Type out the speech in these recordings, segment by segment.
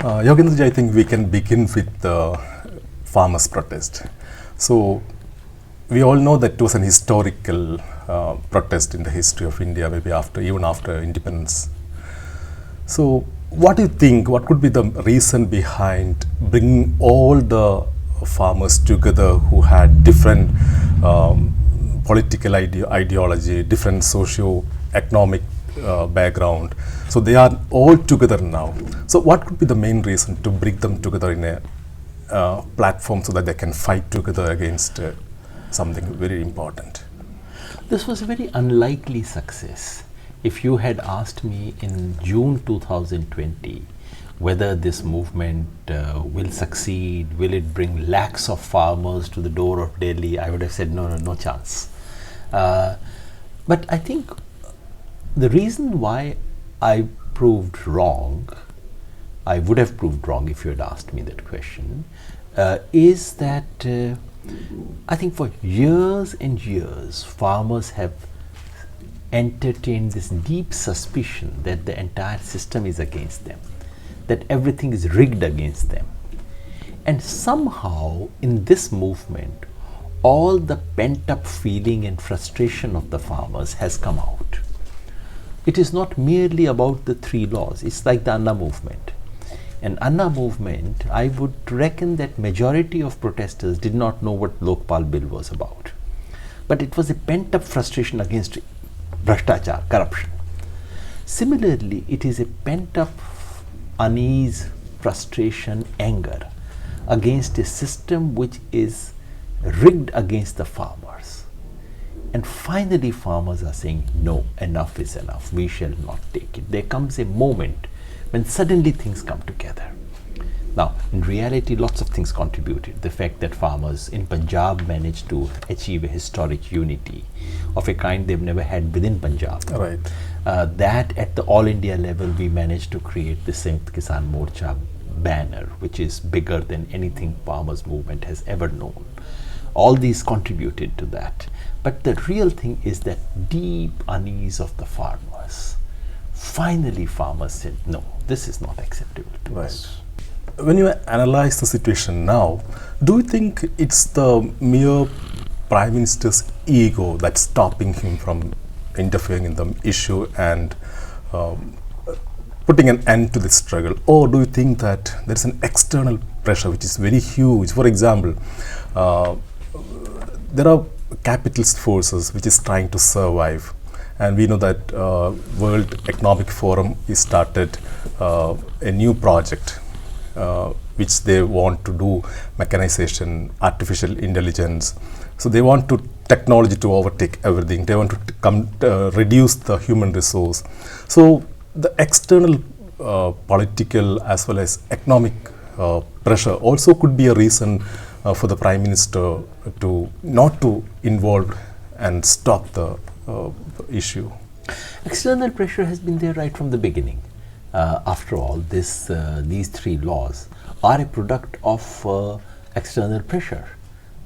Yogendraji, I think we can begin with the farmers' protest. So, we all know that it was an historical protest in the history of India, maybe even after independence. So, what do you think? What could be the reason behind bringing all the farmers together who had different political ideology, different socio-economic background? So they are all together now. So what could be the main reason to bring them together in a platform so that they can fight together against something very important? This was a very unlikely success. If you had asked me in June 2020 whether this movement will succeed, will it bring lakhs of farmers to the door of Delhi, I would have said no chance. But I think the reason why I proved wrong, I would have proved wrong if you had asked me that question, is that I think for years and years farmers have entertained this deep suspicion that the entire system is against them, that everything is rigged against them. And somehow in this movement, all the pent-up feeling and frustration of the farmers has come out. It is not merely about the 3 laws, it's like the Anna movement. And Anna movement, I would reckon that majority of protesters did not know what Lokpal bill was about. But it was a pent-up frustration against Bhashtachar, corruption. Similarly, it is a pent-up unease, frustration, anger against a system which is rigged against the farmers. And finally farmers are saying, no, enough is enough, we shall not take it. There comes a moment when suddenly things come together. Now, in reality, lots of things contributed. The fact that farmers in Punjab managed to achieve a historic unity of a kind they've never had within Punjab. Right. That at the all India level, we managed to create the Sanयुkt Kisan Morcha banner, which is bigger than anything farmers movement has ever known. All these contributed to that. But the real thing is that deep unease of the farmers. Finally, farmers said, no, this is not acceptable to us. When you analyze the situation now, do you think it's the mere Prime Minister's ego that's stopping him from interfering in the issue and putting an end to this struggle? Or do you think that there's an external pressure which is very huge? For example, there are capitalist forces which is trying to survive. And we know that World Economic Forum is started a new project which they want to do mechanization, artificial intelligence. So they want technology to overtake everything. They want to reduce the human resource. So the external political as well as economic pressure also could be a reason for the Prime Minister to not to involve and stop the issue. External pressure has been there right from the beginning. After all, these 3 laws are a product of external pressure.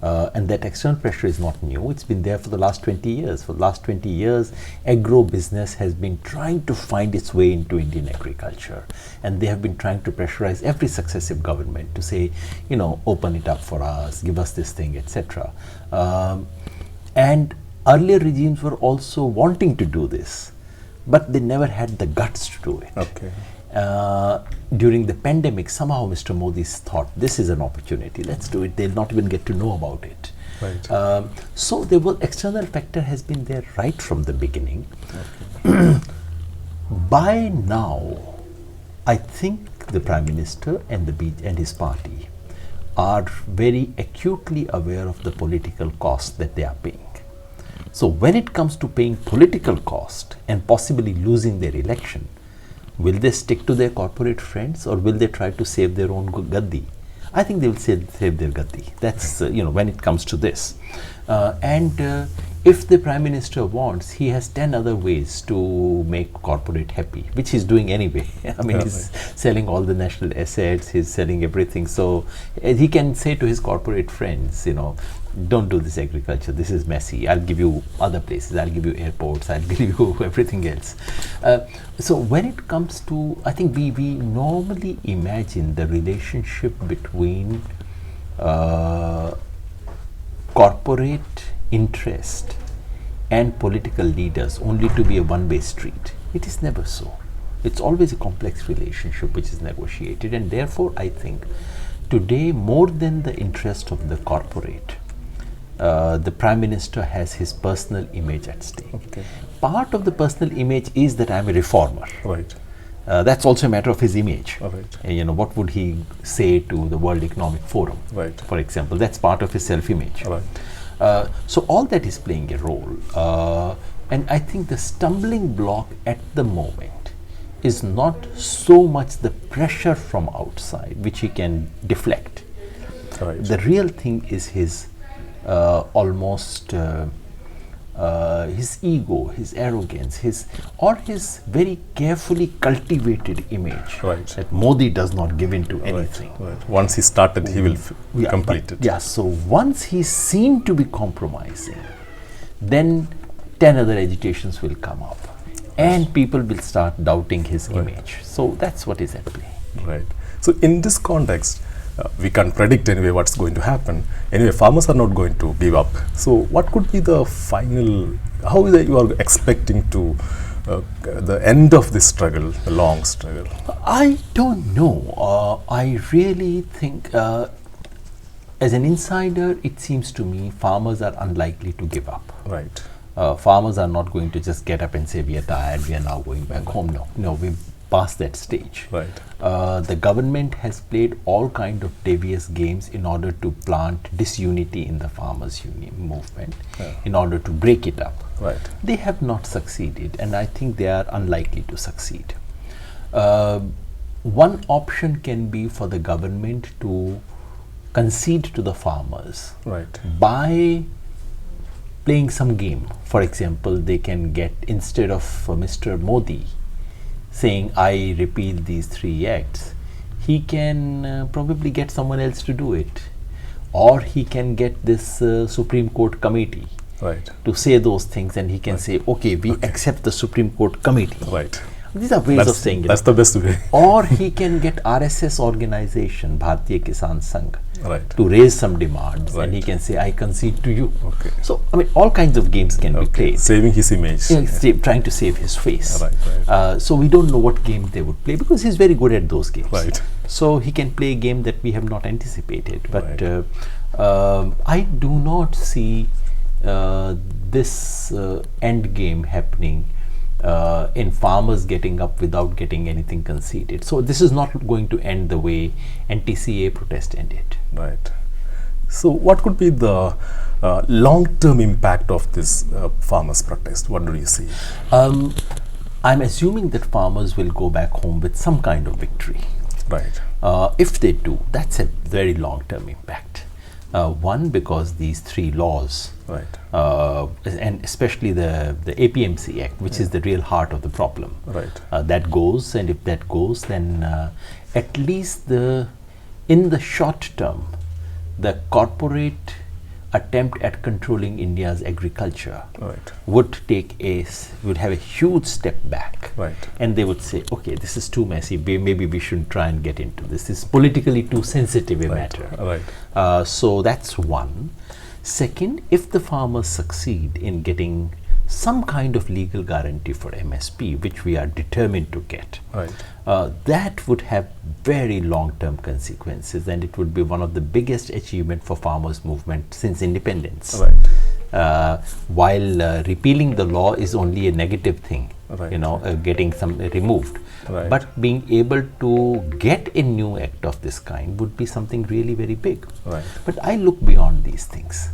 And that external pressure is not new. It's been there for the last 20 years. For the last 20 years, agro-business has been trying to find its way into Indian agriculture. And they have been trying to pressurize every successive government to say, open it up for us, give us this thing, etc. And earlier regimes were also wanting to do this, but they never had the guts to do it. Okay. During the pandemic, somehow Mr. Modi thought this is an opportunity, let's do it, they'll not even get to know about it. Right. So the external factor has been there right from the beginning. Okay. By now, I think the Prime Minister and his party are very acutely aware of the political cost that they are paying. So when it comes to paying political cost and possibly losing their election, will they stick to their corporate friends or will they try to save their own gaddi? I think they will save their gaddi. That's, when it comes to this. And If the Prime Minister wants, he has 10 other ways to make corporate happy, which he's doing anyway. I mean, he's selling all the national assets, he's selling everything. So he can say to his corporate friends, don't do this agriculture, this is messy, I'll give you other places, I'll give you airports, I'll give you everything else. So when it comes to, I think we normally imagine the relationship between corporate interest and political leaders only to be a one-way street. It is never so. It's always a complex relationship which is negotiated, and therefore I think today, more than the interest of the corporate, the Prime Minister has his personal image at stake. Okay. Part of the personal image is that I'm a reformer. Right. That's also a matter of his image. All right. What would he say to the World Economic Forum, Right. for example? That's part of his self-image. All right. So all that is playing a role. And I think the stumbling block at the moment is not so much the pressure from outside, which he can deflect. Right. The real thing is his his ego, his arrogance, his very carefully cultivated image, Right. that Modi does not give in to anything. Right. Once he started, he will complete it. Yeah, so once he's seen to be compromising, then 10 other agitations will come up and people will start doubting his image. So that's what is at play. Right. So in this context, we can't predict anyway what's going to happen. Anyway, farmers are not going to give up. So what could be the final, how is it you are expecting to the end of this struggle, the long struggle? I don't know. I really think, as an insider, it seems to me farmers are unlikely to give up. Right. Farmers are not going to just get up and say, we are tired, we are now going back home. No, we've passed that stage. Right. The government has played all kind of devious games in order to plant disunity in the farmers' union movement, in order to break it up. Right. They have not succeeded, and I think they are unlikely to succeed. One option can be for the government to concede to the farmers, Right. by playing some game. For example, they can get, instead of Mr. Modi saying, I repeal these 3 acts, he can probably get someone else to do it. Or he can get this Supreme Court committee Right. to say those things, and he can say, okay, we accept the Supreme Court committee. Right. These are ways of saying it. That's the best way. Or he can get RSS organization, Bharatiya Kisan Sangh, Right. to raise some demands, and he Right. can say, I concede to you. Okay. So, I mean, all kinds of games can be played. Saving his image. Trying to save his face. Right. So we don't know what game they would play, because he's very good at those games. Right. So he can play a game that we have not anticipated. But Right. I do not see this end game happening in farmers getting up without getting anything conceded. So this is not going to end the way NTCA protest ended. Right. So what could be the long-term impact of this farmers' protest? What do you see? I'm assuming that farmers will go back home with some kind of victory. Right. If they do, that's a very long-term impact. One, because these 3 laws, Right. and especially the APMC Act, which is the real heart of the problem, Right. that goes, and if that goes, then at least in the short term, the corporate attempt at controlling India's agriculture Right. would have a huge step back. Right. And they would say, okay, this is too messy, maybe we shouldn't try and get into this. This is politically too sensitive a matter. Right. So that's one. Second, if the farmers succeed in getting some kind of legal guarantee for MSP, which we are determined to get, Right. that would have very long-term consequences, and it would be one of the biggest achievement for farmers' movement since independence. Right. While repealing the law is only a negative thing, Right. Getting some removed. Right. But being able to get a new act of this kind would be something really very big. Right. But I look beyond these things.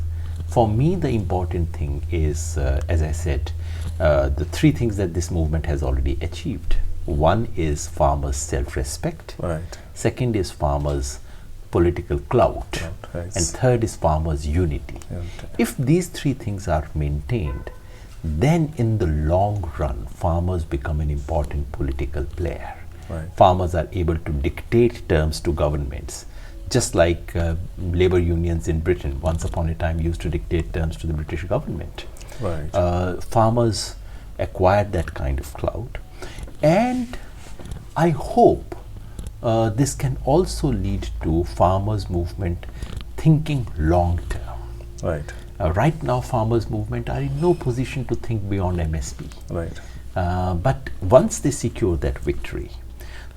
For me, the important thing is, as I said, the 3 things that this movement has already achieved. One is farmers' self-respect. Right. Second is farmers' political clout, Right. and third is farmers' unity. If these three things are maintained, then in the long run, farmers become an important political player. Right. Farmers are able to dictate terms to governments, just like labor unions in Britain once upon a time used to dictate terms to the British government. Right. Farmers acquired that kind of clout, and I hope this can also lead to farmers' movement thinking long term. Right. Right now, farmers' movement are in no position to think beyond MSP. Right. But once they secure that victory,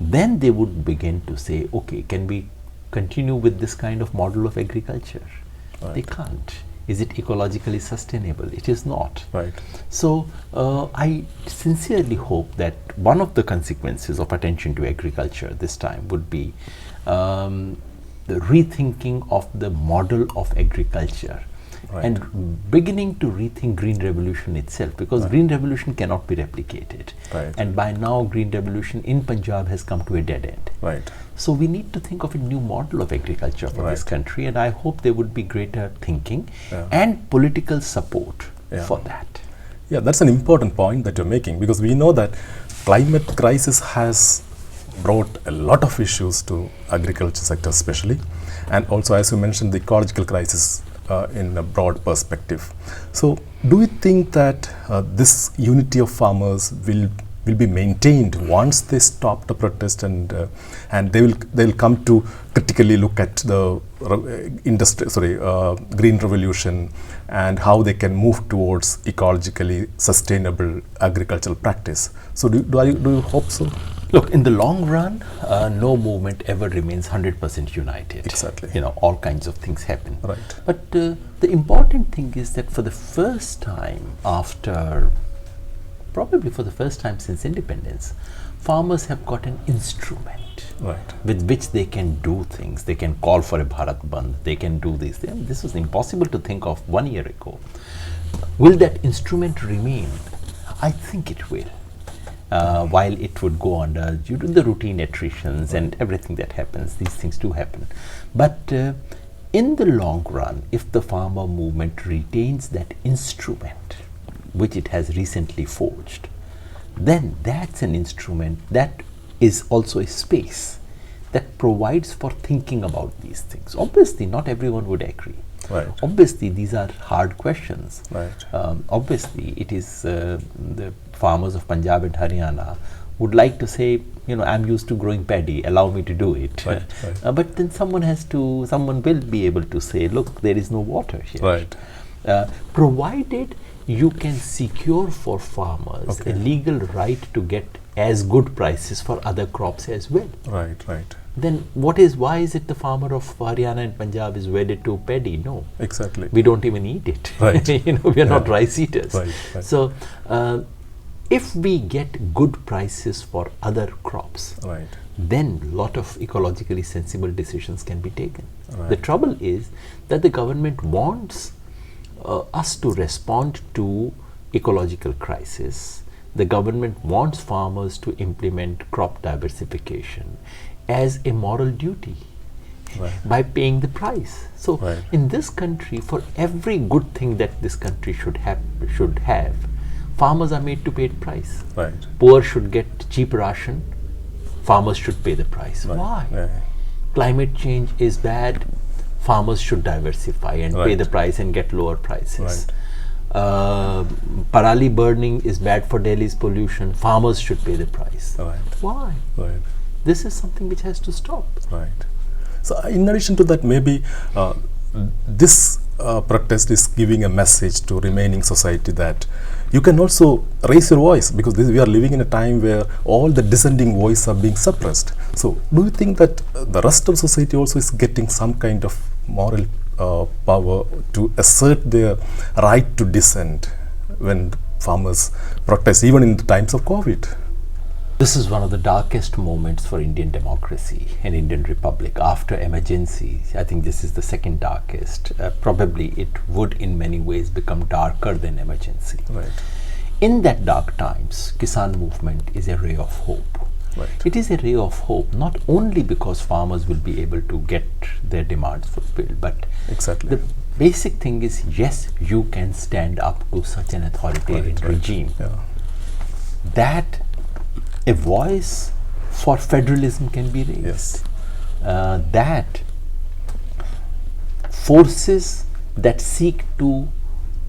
then they would begin to say, okay, can we continue with this kind of model of agriculture? Right. They can't. Is it ecologically sustainable? It is not. Right. So I sincerely hope that one of the consequences of attention to agriculture this time would be the rethinking of the model of agriculture. Right. And beginning to rethink Green Revolution itself, because Green Revolution cannot be replicated. Right. And by now, Green Revolution in Punjab has come to a dead end. Right. So we need to think of a new model of agriculture for this Right. country, and I hope there would be greater thinking Yeah. and political support Yeah. for that. Yeah, that's an important point that you're making, because we know that climate crisis has brought a lot of issues to agriculture sector especially, and also, as you mentioned, the ecological crisis in a broad perspective. So do you think that this unity of farmers will be maintained once they stop the protest, and they'll come to critically look at the green revolution and how they can move towards ecologically sustainable agricultural practice? So do you hope so? Look, in the long run, no movement ever remains 100% united. Exactly. You know, all kinds of things happen. Right. But the important thing is that for the first time probably for the first time since independence, farmers have got an instrument with which they can do things. They can call for a Bharat Bandh. They can do these things. This was impossible to think of 1 year ago. Will that instrument remain? I think it will. While it would go under due to the routine attritions and everything that happens, these things do happen. But in the long run, if the farmer movement retains that instrument, which it has recently forged, then that's an instrument that is also a space that provides for thinking about these things. Obviously, not everyone would agree. Right. Obviously, these are hard questions. Right. Obviously, it is the farmers of Punjab and Haryana would like to say, you know, I'm used to growing paddy, allow me to do it. Right. Right. But then someone will be able to say, look, there is no water here. Right. Provided you can secure for farmers a legal right to get as good prices for other crops as well. Right. Right. Then why is it the farmer of Haryana and Punjab is wedded to paddy? No. Exactly. We don't even eat it. Right. You know, we are not rice eaters. Right. Right. So if we get good prices for other crops, Right. then a lot of ecologically sensible decisions can be taken. Right. The trouble is that the government wants us to respond to ecological crisis. The government wants farmers to implement crop diversification as a moral duty by paying the price. So in this country, for every good thing that this country should have, farmers are made to pay the price. Right. Poor should get cheap ration, farmers should pay the price. Right. Why? Yeah. Climate change is bad, farmers should diversify and pay the price and get lower prices. Right. Parali burning is bad for Delhi's pollution, farmers should pay the price. Right. Why? Right. This is something which has to stop. Right. So in addition to that, maybe this protest is giving a message to remaining society that you can also raise your voice, because we are living in a time where all the dissenting voices are being suppressed. So do you think that the rest of society also is getting some kind of moral power to assert their right to dissent when farmers protest, even in the times of COVID? This is one of the darkest moments for Indian democracy and Indian Republic after emergency. I think this is the second darkest. Probably it would in many ways become darker than emergency. Right. In that dark times, Kisan movement is a ray of hope. Right. It is a ray of hope, not only because farmers will be able to get their demands fulfilled, but Exactly. the basic thing is, yes, you can stand up to such an authoritarian regime. Yeah. That a voice for federalism can be raised. Yes. That forces that seek to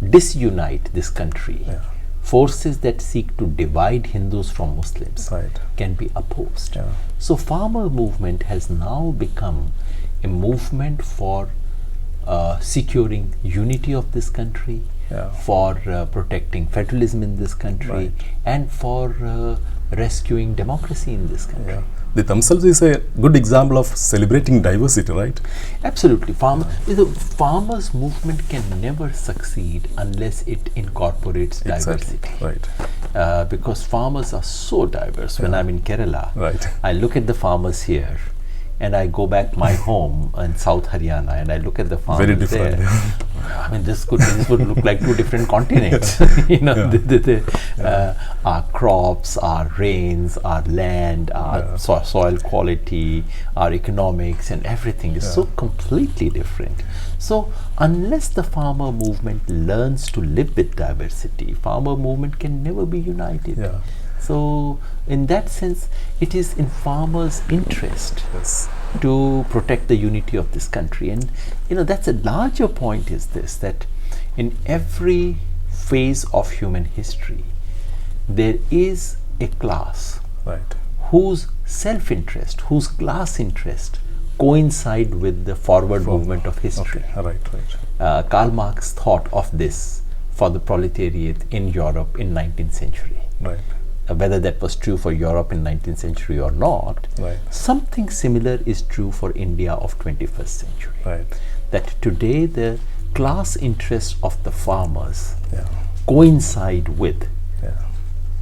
disunite this country, Yeah. forces that seek to divide Hindus from Muslims, Right. can be opposed. Yeah. So farmer movement has now become a movement for securing unity of this country, Yeah. for protecting federalism in this country, Right. and for rescuing democracy in this country. Yeah. They themselves is a good example of celebrating diversity, right? Absolutely. The farmers' movement can never succeed unless it incorporates diversity. Right. Because farmers are so diverse. When I'm in Kerala, Right. I look at the farmers here, and I go back my home in South Haryana, and I look at the farmers Very different. there. I mean, this would look like two different continents. Our crops, our rains, our land, our soil quality, our economics, and everything is so completely different. So unless the farmer movement learns to live with diversity, farmer movement can never be united. Yeah. So in that sense, it is in farmers' interest Yes. to protect the unity of this country. And that's a larger point, is this, that in every phase of human history there is a class Right. whose self-interest, whose class interest coincide with the forward movement of history. Okay. Right. Karl Marx thought of this for the proletariat in Europe in 19th century. Right. Whether that was true for Europe in 19th century or not, Right. something similar is true for India of 21st century. Right. That today the class interests of the farmers Yeah. coincide with Yeah.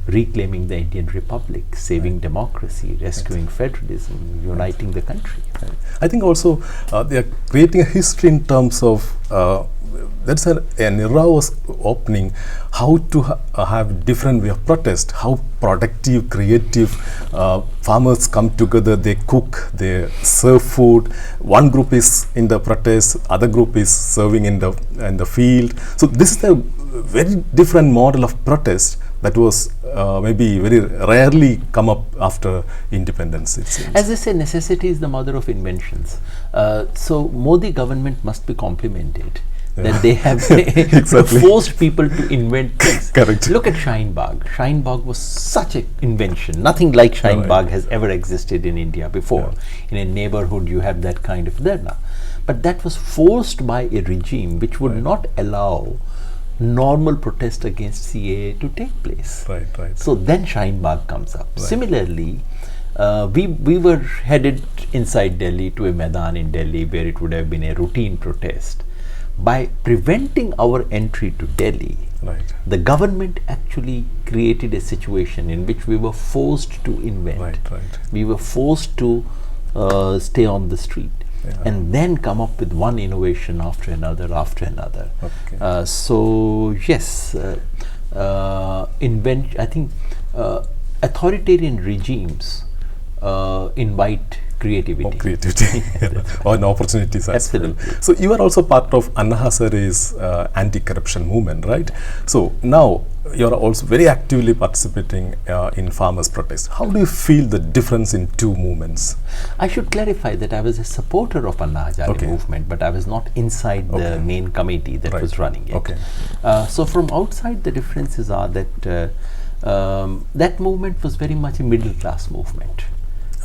reclaiming the Indian Republic, saving democracy, rescuing federalism, uniting the country. I think also they are creating a history in terms of that's an era was opening how to have different way of protest, how productive, creative farmers come together, they cook, they serve food. One group is in the protest, other group is serving in the field. So this is a very different model of protest that was maybe very rarely come up after independence, it seems. As I say, necessity is the mother of inventions. So Modi government must be complimented that they have Exactly. forced people to invent things. Correct. Look at Shine Bagh. Shine Bagh was such an invention. Nothing like Shine Right. Bagh has ever existed in India before. In a neighborhood you have that kind of dharna. But that was forced by a regime which would not allow normal protest against CAA to take place. Right. So then Shine Bagh comes up. Right. Similarly, we were headed inside Delhi to a Maidan in Delhi where it would have been a routine protest. By preventing our entry to Delhi, Right. the government actually created a situation in which we were forced to invent. Right. We were forced to stay on the street. Yeah. And then come up with one innovation after another. Okay. So yes, I think authoritarian regimes invite creativity. Creativity or an opportunities as well. Absolutely. So you are also part of Anna Hazare's anti-corruption movement, right? So now you are also very actively participating in farmers' protests. How do you feel the difference in two movements? I should clarify that I was a supporter of Anna Hazare movement, but I was not inside the main committee that was running it. Okay. So from outside, the differences are that that movement was very much a middle class movement.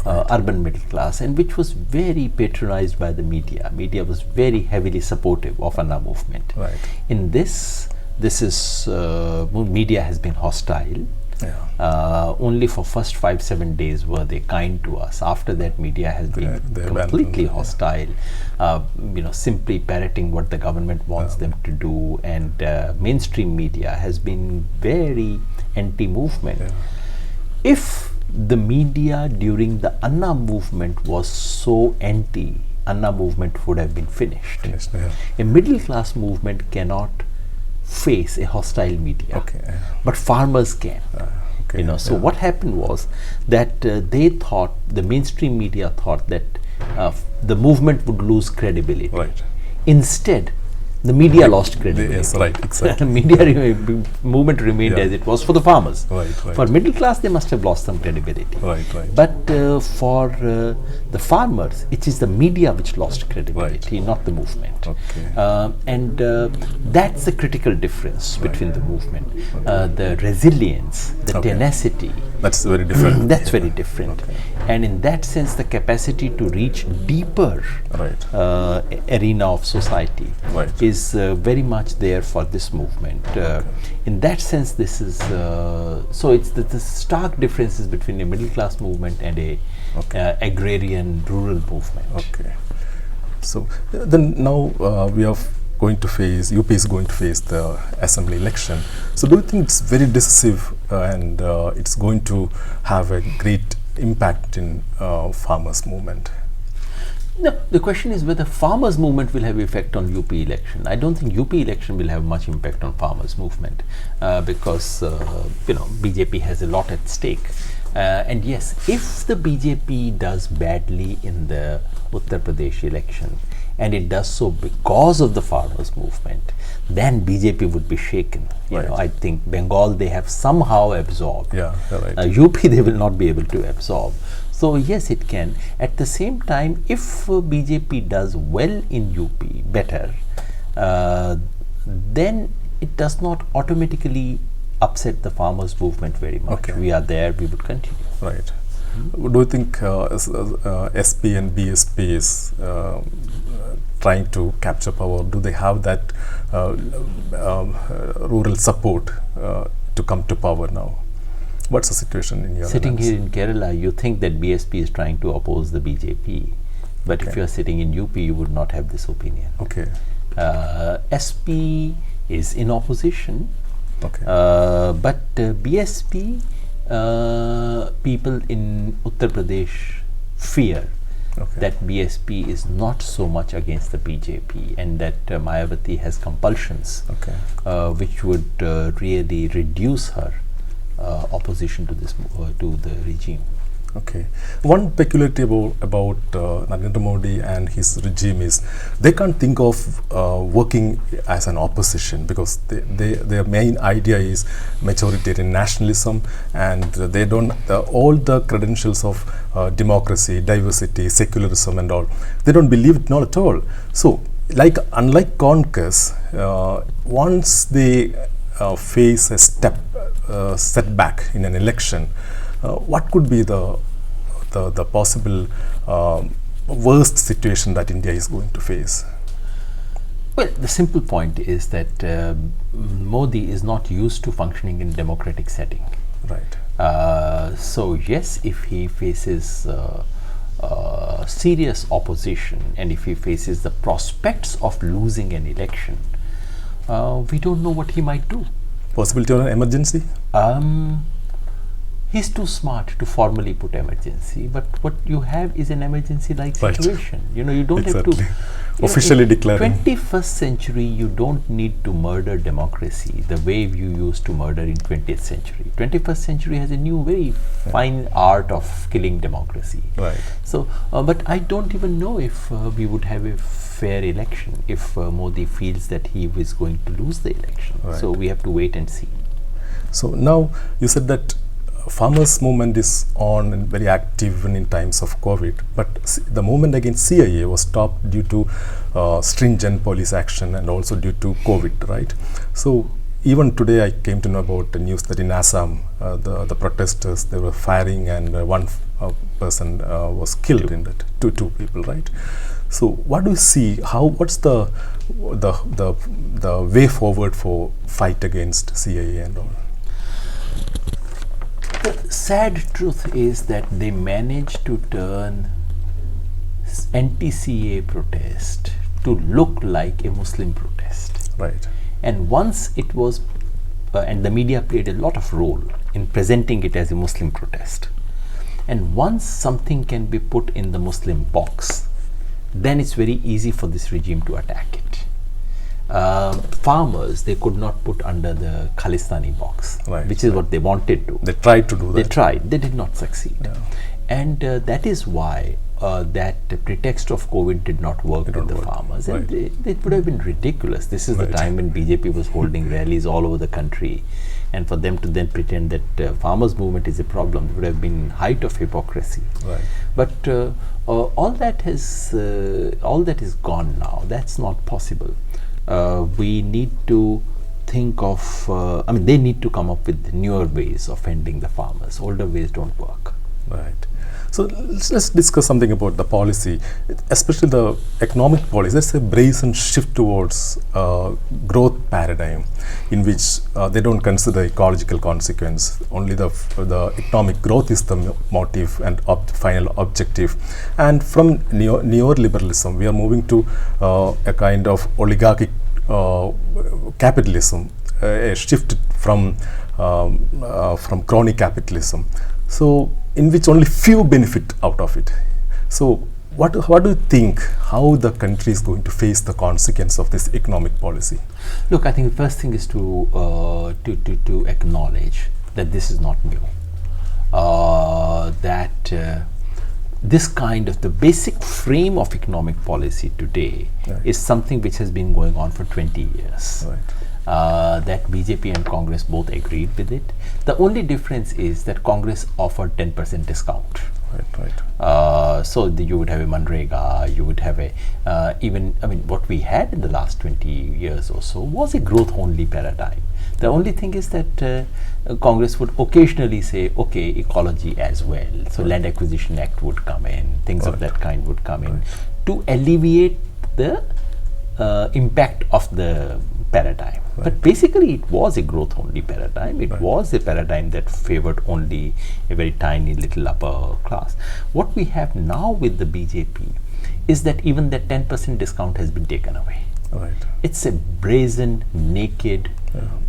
Urban middle class, and which was very patronized by the media. Media was very heavily supportive of Anna movement. Right. In this is media has been hostile. Yeah. Only for first 5-7 days were they kind to us. After that, media has been they completely abandoned, hostile. Simply parroting what the government wants them to do, and mainstream media has been very anti-movement. Yeah. If the media during the Anna movement was so anti, Anna movement would have been finished. Yeah. A middle class movement cannot face a hostile media, Okay. but farmers can. Okay. So what happened was that they thought, the mainstream media thought that the movement would lose credibility. Right. Instead, the media lost credibility. Yes, right, exactly. Movement remained Yeah. as it was for the farmers. Right, right. For middle class, they must have lost some credibility. Right, right. But for the farmers, it is the media which lost credibility, not the movement. Okay. And that's the critical difference between the movement. The resilience, the tenacity. That's very different. That's very different. Okay. And in that sense, the capacity to reach deeper Right. arena of society Right. is very much there for this movement. In that sense, this is so it's the stark differences between a middle class movement and a agrarian rural movement. Okay. So then now we are going to face, UP is going to face the assembly election. So do you think it's very decisive and it's going to have a great impact in farmers movement? No, the question is whether farmers movement will have effect on UP election. I don't think UP election will have much impact on farmers movement because BJP has a lot at stake. And yes, if the BJP does badly in the Uttar Pradesh election, and it does so because of the farmers movement, then BJP would be shaken. Right. I think Bengal they have somehow absorbed. Yeah, right. UP they will not be able to absorb. So yes, it can. At the same time, if BJP does well in UP, better, then it does not automatically upset the farmers movement very much. Okay. We are there, we would continue. Right. Do you think SP and BSP is trying to capture power? Do they have that rural support to come to power now? What's the situation in your Sitting analysis? here in Kerala, you think that BSP is trying to oppose the BJP, but if you are sitting in UP, you would not have this opinion. Okay. SP is in opposition, Okay. but BSP people in Uttar Pradesh fear that BSP is not so much against the BJP and that Mayawati has compulsions which would really reduce her opposition to this to the regime. Okay. One peculiarity about Narendra Modi and his regime is they can't think of working as an opposition because their main idea is majoritarian nationalism, and they don't all the credentials of democracy, diversity, secularism, and all. They don't believe it, not at all. So, unlike Congress, once they face a setback in an election, what could be the possible worst situation that India is going to face? Well, the simple point is that Modi is not used to functioning in democratic setting. Right. So yes, if he faces serious opposition and if he faces the prospects of losing an election, we don't know what he might do. Possibility of an emergency? He's too smart to formally put emergency, but what you have is an emergency-like situation. You don't have to officially declaring. 21st century, you don't need to murder democracy the way you used to murder in 20th century. 21st century has a new, very fine art of killing democracy. Right. So, but I don't even know if we would have a fair election if Modi feels that he is going to lose the election. Right. So we have to wait and see. So now you said that farmers movement is on and very active even in times of COVID, but the movement against CIA was stopped due to stringent police action and also due to COVID, right? So even today I came to know about the news that in Assam the protesters, they were firing and one person was killed in that, two people, right? So what do you see, what's the way forward for fight against CIA and all? The sad truth is that they managed to turn anti-CA protest to look like a Muslim protest. Right. And once it was, and the media played a lot of role in presenting it as a Muslim protest. And once something can be put in the Muslim box, then it's very easy for this regime to attack it. farmers they could not put under the Khalistani box, Right, which is what they wanted to. They tried to do They that. tried, they did not succeed. Yeah. And that is why that pretext of COVID did not work Did with not the work. farmers. And Right. it would have been ridiculous. This is the Right. time when BJP was holding rallies all over the country. And for them to then pretend that farmers movement is a problem, it would have been height of hypocrisy. Right. But all that is gone now. That's not possible. We need to think of, they need to come up with newer ways of ending the farmers. Older ways don't work. Right. So let's discuss something about the policy, especially the economic policy. There's a brazen shift towards growth paradigm, in which they don't consider ecological consequence. Only the economic growth is the motive and final objective. And from neoliberalism, we are moving to a kind of oligarchic capitalism, a shift from crony capitalism. So, in which only few benefit out of it. So, what do you think? How the country is going to face the consequence of this economic policy? Look, I think the first thing is to acknowledge that this is not new. This kind of the basic frame of economic policy today Right. is something which has been going on for 20 years. Right. That BJP and Congress both agreed with it. The only difference is that Congress offered 10% discount. Right. So you would have a Manrega, you would have a what we had in the last 20 years or so was a growth only paradigm. The only thing is that Congress would occasionally say, okay, ecology as well. So Land Acquisition Act would come in, things of that kind would come in to alleviate the impact of the paradigm. But basically it was a growth only paradigm. It was a paradigm that favored only a very tiny little upper class. What we have now with the BJP is that even that 10% discount has been taken away. Right. It's a brazen, naked,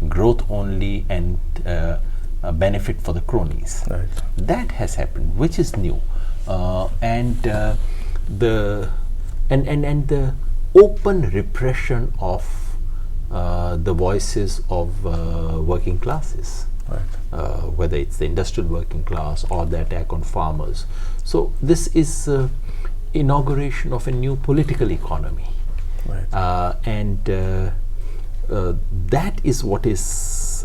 growth only and a benefit for the cronies. Right. That has happened, which is new. And the open repression of the voices of working classes, Right. whether it's the industrial working class or the attack on farmers. So this is inauguration of a new political economy. Right. And that is what is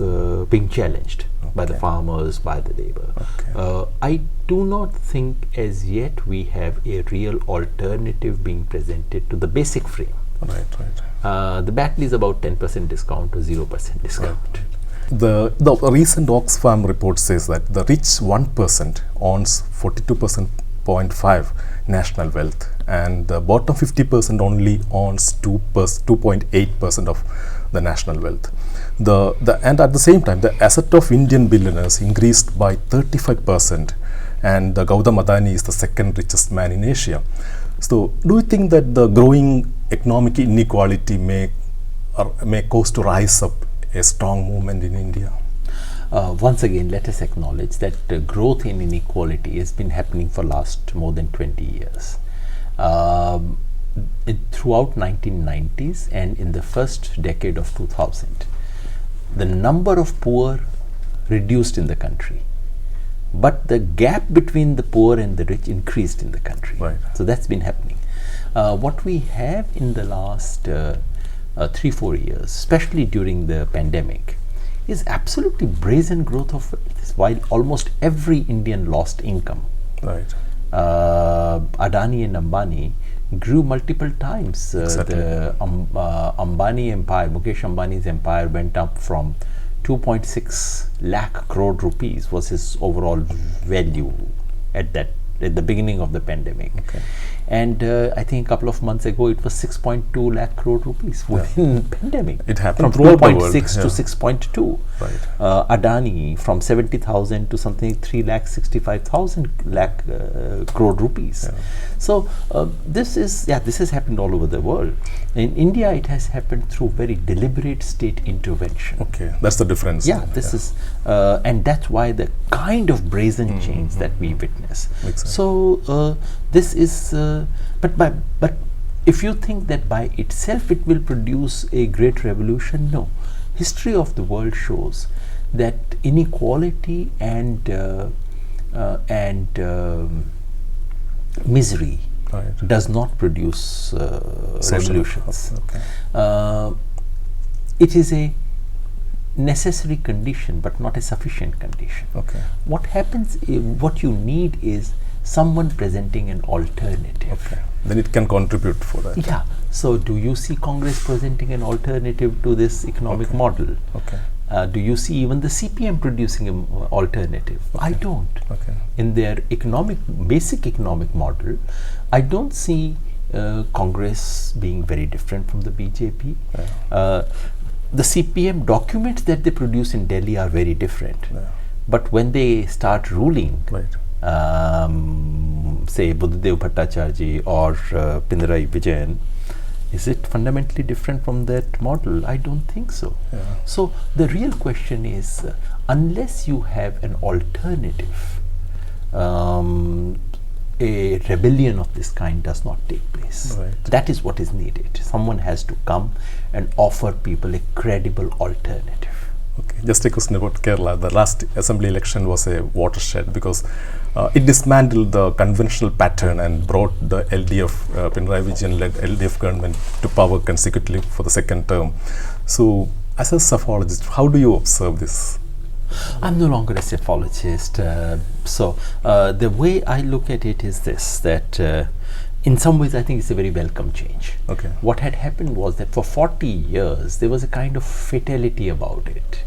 being challenged by the farmers, by the labor. Okay. I do not think as yet we have a real alternative being presented to the basic frame. Right. Right. The battle is about 10% discount or 0% discount. The recent Oxfam report says that the rich 1% owns 42.5% national wealth, and the bottom 50% only owns 2.8% of the national wealth. And at the same time, the asset of Indian billionaires increased by 35%, and Gautam Adani is the second richest man in Asia. So, do you think that the growing economic inequality may cause to rise up a strong movement in India? Once again, let us acknowledge that growth in inequality has been happening for last more than 20 years. Throughout 1990s and in the first decade of 2000, the number of poor reduced in the country, but the gap between the poor and the rich increased in the country. Right. So that's been happening. What we have in the last 3-4 years, especially during the pandemic, is absolutely brazen growth of wealth, while almost every Indian lost income. Right. Adani and Ambani grew multiple times. Exactly. The Ambani empire, Mukesh Ambani's empire went up from 2.6 lakh crore rupees was his overall value at the beginning of the pandemic. Okay. And I think a couple of months ago it was 6.2 lakh crore rupees within pandemic. It happened from throughout the world. 2.6 to 6.2. Right. Adani from 70,000 to something 3,65,000 crore rupees. Yeah. So this has happened all over the world. In India, it has happened through very deliberate state intervention. Okay, that's the difference. Yeah, this is, and that's why the kind of brazen change that we witness. Makes sense. So this is, but if you think that by itself it will produce a great revolution, no. History of the world shows that inequality and misery does not produce revolutions. It is a necessary condition but not a sufficient condition. What happens, what you need is someone presenting an alternative. Then it can contribute for that. Yeah. So do you see Congress presenting an alternative to this economic model? Do you see even the CPM producing an alternative? I don't. In their basic economic model, I don't see Congress being very different from the BJP. The CPM documents that they produce in Delhi are very different. But when they start ruling, say Buddhadev Bhattacharya or Pinarayi Vijayan, is it fundamentally different from that model? I don't think so. So the real question is, unless you have an alternative, a rebellion of this kind does not take place. That is what is needed. Someone has to come and offer people a credible alternative. Just a question about Kerala. The last assembly election was a watershed because it dismantled the conventional pattern and brought the LDF, Pinarayi Vijayan-led LDF government to power consecutively for the second term. So, as a psephologist, how do you observe this? I'm no longer a psephologist. The way I look at it is this, that in some ways I think it's a very welcome change. What had happened was that for 40 years there was a kind of fatality about it.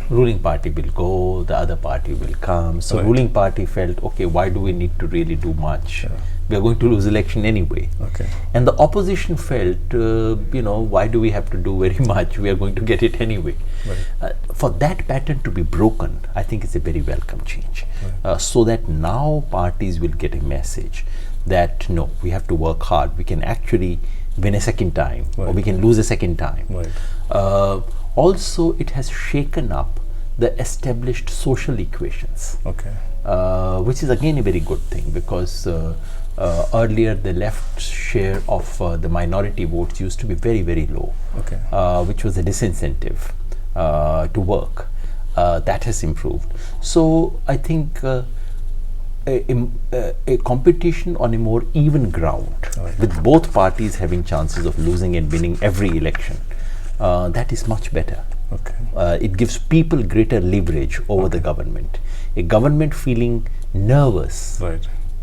Ruling party will go, the other party will come. So ruling party felt, okay, why do we need to really do much? We are going to lose election anyway. And the opposition felt, why do we have to do very much? We are going to get it anyway. For that pattern to be broken, I think it's a very welcome change. So that now parties will get a message that no, we have to work hard. We can actually win a second time, or we can lose a second time. Also, it has shaken up the established social equations, which is again a very good thing, because earlier the left share of the minority votes used to be very, very low, which was a disincentive to work. That has improved. So I think a competition on a more even ground, with both parties having chances of losing and winning every election, that is much better. It gives people greater leverage over the government. A government feeling nervous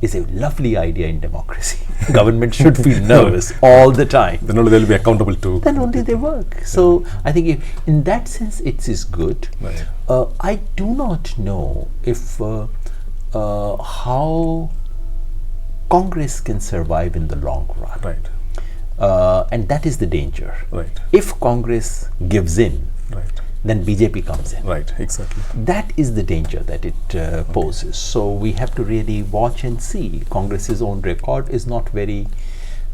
is a lovely idea in democracy. Government should feel nervous all the time. Then only they will be accountable to. Then only they work. So I think in that sense it is good. I do not know if how Congress can survive in the long run. And that is the danger. If Congress gives in, then BJP comes in. That is the danger that it poses. So we have to really watch and see. Congress's own record is not very,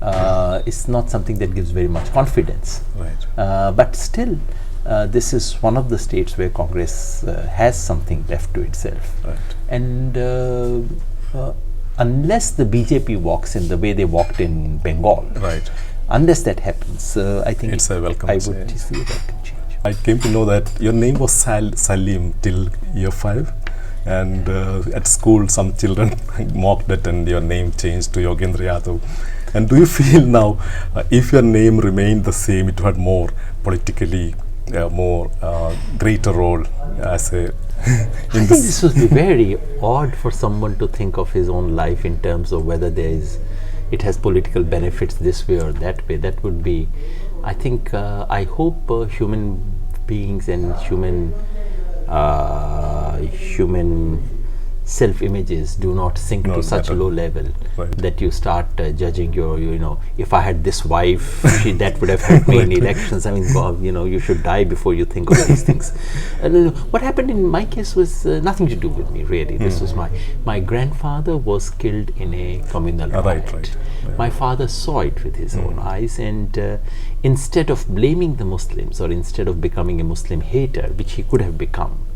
it's not something that gives very much confidence. But still, this is one of the states where Congress has something left to itself. And unless the BJP walks in the way they walked in Bengal, unless that happens, I think it's a welcome I would see a welcome change. I came to know that your name was Salim till year 5, and at school some children mocked it and your name changed to Yogendra Yadav. And do you feel now, if your name remained the same, it had more politically, more greater role as a I think this would be very odd for someone to think of his own life in terms of whether it has political benefits this way or that way. That would be, I think, I hope human beings and human self-images do not sink to such a low level that you start judging your, if I had this wife, that would have helped me in elections. I mean, God, you should die before you think of these things. What happened in my case was nothing to do with me, really. This was my grandfather was killed in a communal riot. My father saw it with his own eyes, and instead of blaming the Muslims or instead of becoming a Muslim hater, which he could have become,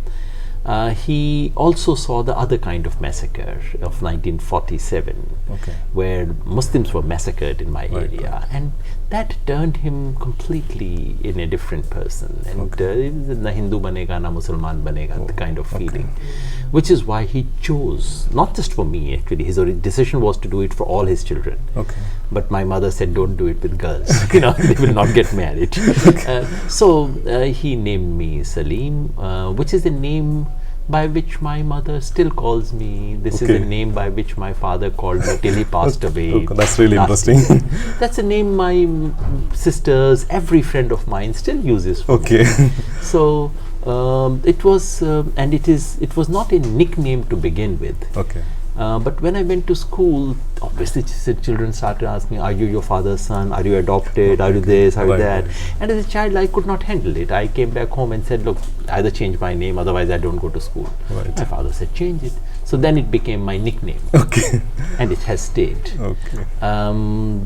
he also saw the other kind of massacre of 1947, where Muslims were massacred in my area, and that turned him completely in a different person. And it was na Hindu banega, na Musliman banega, the kind of feeling, which is why he chose, not just for me actually, his decision was to do it for all his children. But my mother said, don't do it with girls, you know, they will not get married. So he named me Salim, which is the name by which my mother still calls me. This is the name by which my father called me till he passed away. That's really interesting. That's a name my sisters, every friend of mine still uses for me. So it was, and it was not a nickname to begin with. But when I went to school, obviously children started asking, are you your father's son? Are you adopted? Are you this? Are you that? And as a child, I could not handle it. I came back home and said, look, either change my name, otherwise I don't go to school. My father said, change it. So then it became my nickname. And it has stayed.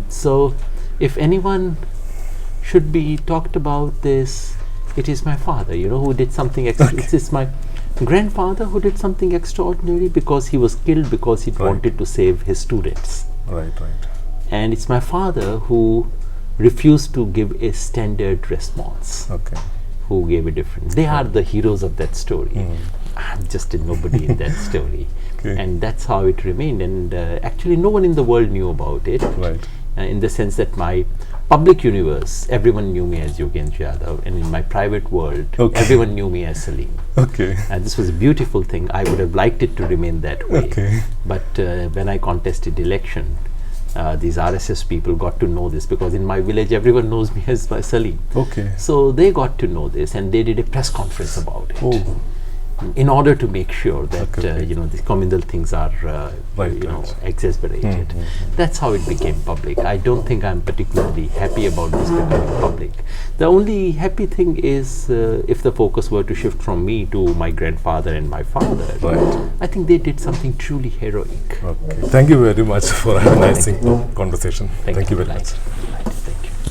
So if anyone should be talked about this, it is my father, you know, who did something it is my grandfather who did something extraordinary, because he was killed because he wanted to save his students. And it's my father who refused to give a standard response, who gave a different. They are the heroes of that story. I'm just a nobody in that story. And that's how it remained. And actually no one in the world knew about it, in the sense that my public universe, everyone knew me as Yogendra Yadav, and in my private world, everyone knew me as Salim. And this was a beautiful thing. I would have liked it to remain that way. But when I contested election, these RSS people got to know this, because in my village everyone knows me as Salim. So they got to know this, and they did a press conference about it. In order to make sure that you know, these communal things are you know, exasperated. That's how it became public. I don't think I'm particularly happy about this becoming public. The only happy thing is if the focus were to shift from me to my grandfather and my father. I think they did something truly heroic. Thank you very much for having a nice conversation. Thank you very much.